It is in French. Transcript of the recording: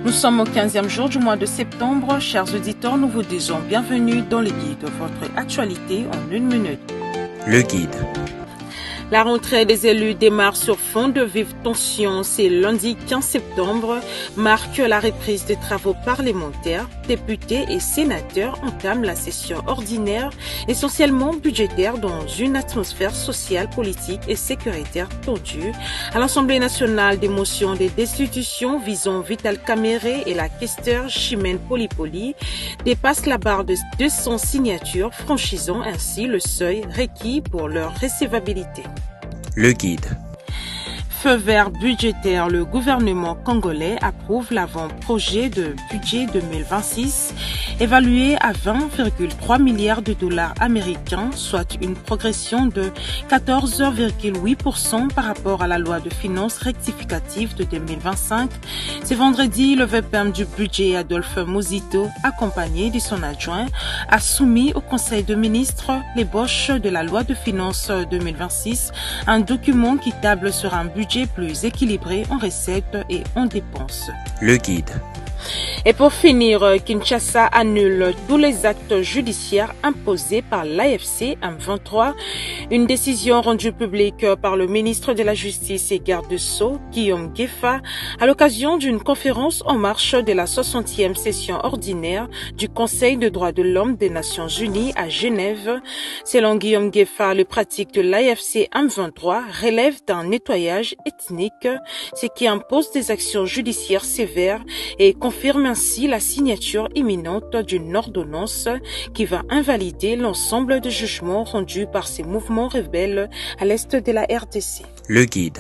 Nous sommes au 15e jour du mois de septembre. Chers auditeurs, nous vous disons bienvenue dans le guide de votre actualité en 1 minute. Le guide. La rentrée des élus démarre sur fond de vives tensions. C'est lundi 15 septembre, marque la reprise des travaux parlementaires. Députés et sénateurs entament la session ordinaire, essentiellement budgétaire, dans une atmosphère sociale, politique et sécuritaire tendue. À l'Assemblée nationale, des motions de destitution visant Vital Kamere et la questeur Chimène Polypoli dépassent la barre de 200 signatures, franchisant ainsi le seuil requis pour leur recevabilité. Le guide. Feu vert budgétaire, le gouvernement congolais approuve l'avant-projet de budget 2026 évalué à 20,3 milliards de dollars américains, soit une progression de 14,8% par rapport à la loi de finances rectificative de 2025. Ce vendredi, le VPM du budget Adolphe Mozito, accompagné de son adjoint, a soumis au Conseil de ministres l'ébauche de la loi de finances 2026, un document qui table sur un budget plus équilibré en recettes et en dépenses. Le guide. Et pour finir, Kinshasa annule tous les actes judiciaires imposés par l'AFC M23. Une décision rendue publique par le ministre de la Justice et garde des Sceaux, Guillaume Gueffa, à l'occasion d'une conférence en marche de la 60e session ordinaire du Conseil des droits de l'homme des Nations Unies à Genève. Selon Guillaume Gueffa, les pratiques de l'AFC M23 relèvent d'un nettoyage ethnique, ce qui impose des actions judiciaires sévères et confirme ainsi la signature imminente d'une ordonnance qui va invalider l'ensemble des jugements rendus par ces mouvements rebelles à l'est de la RDC. Le guide.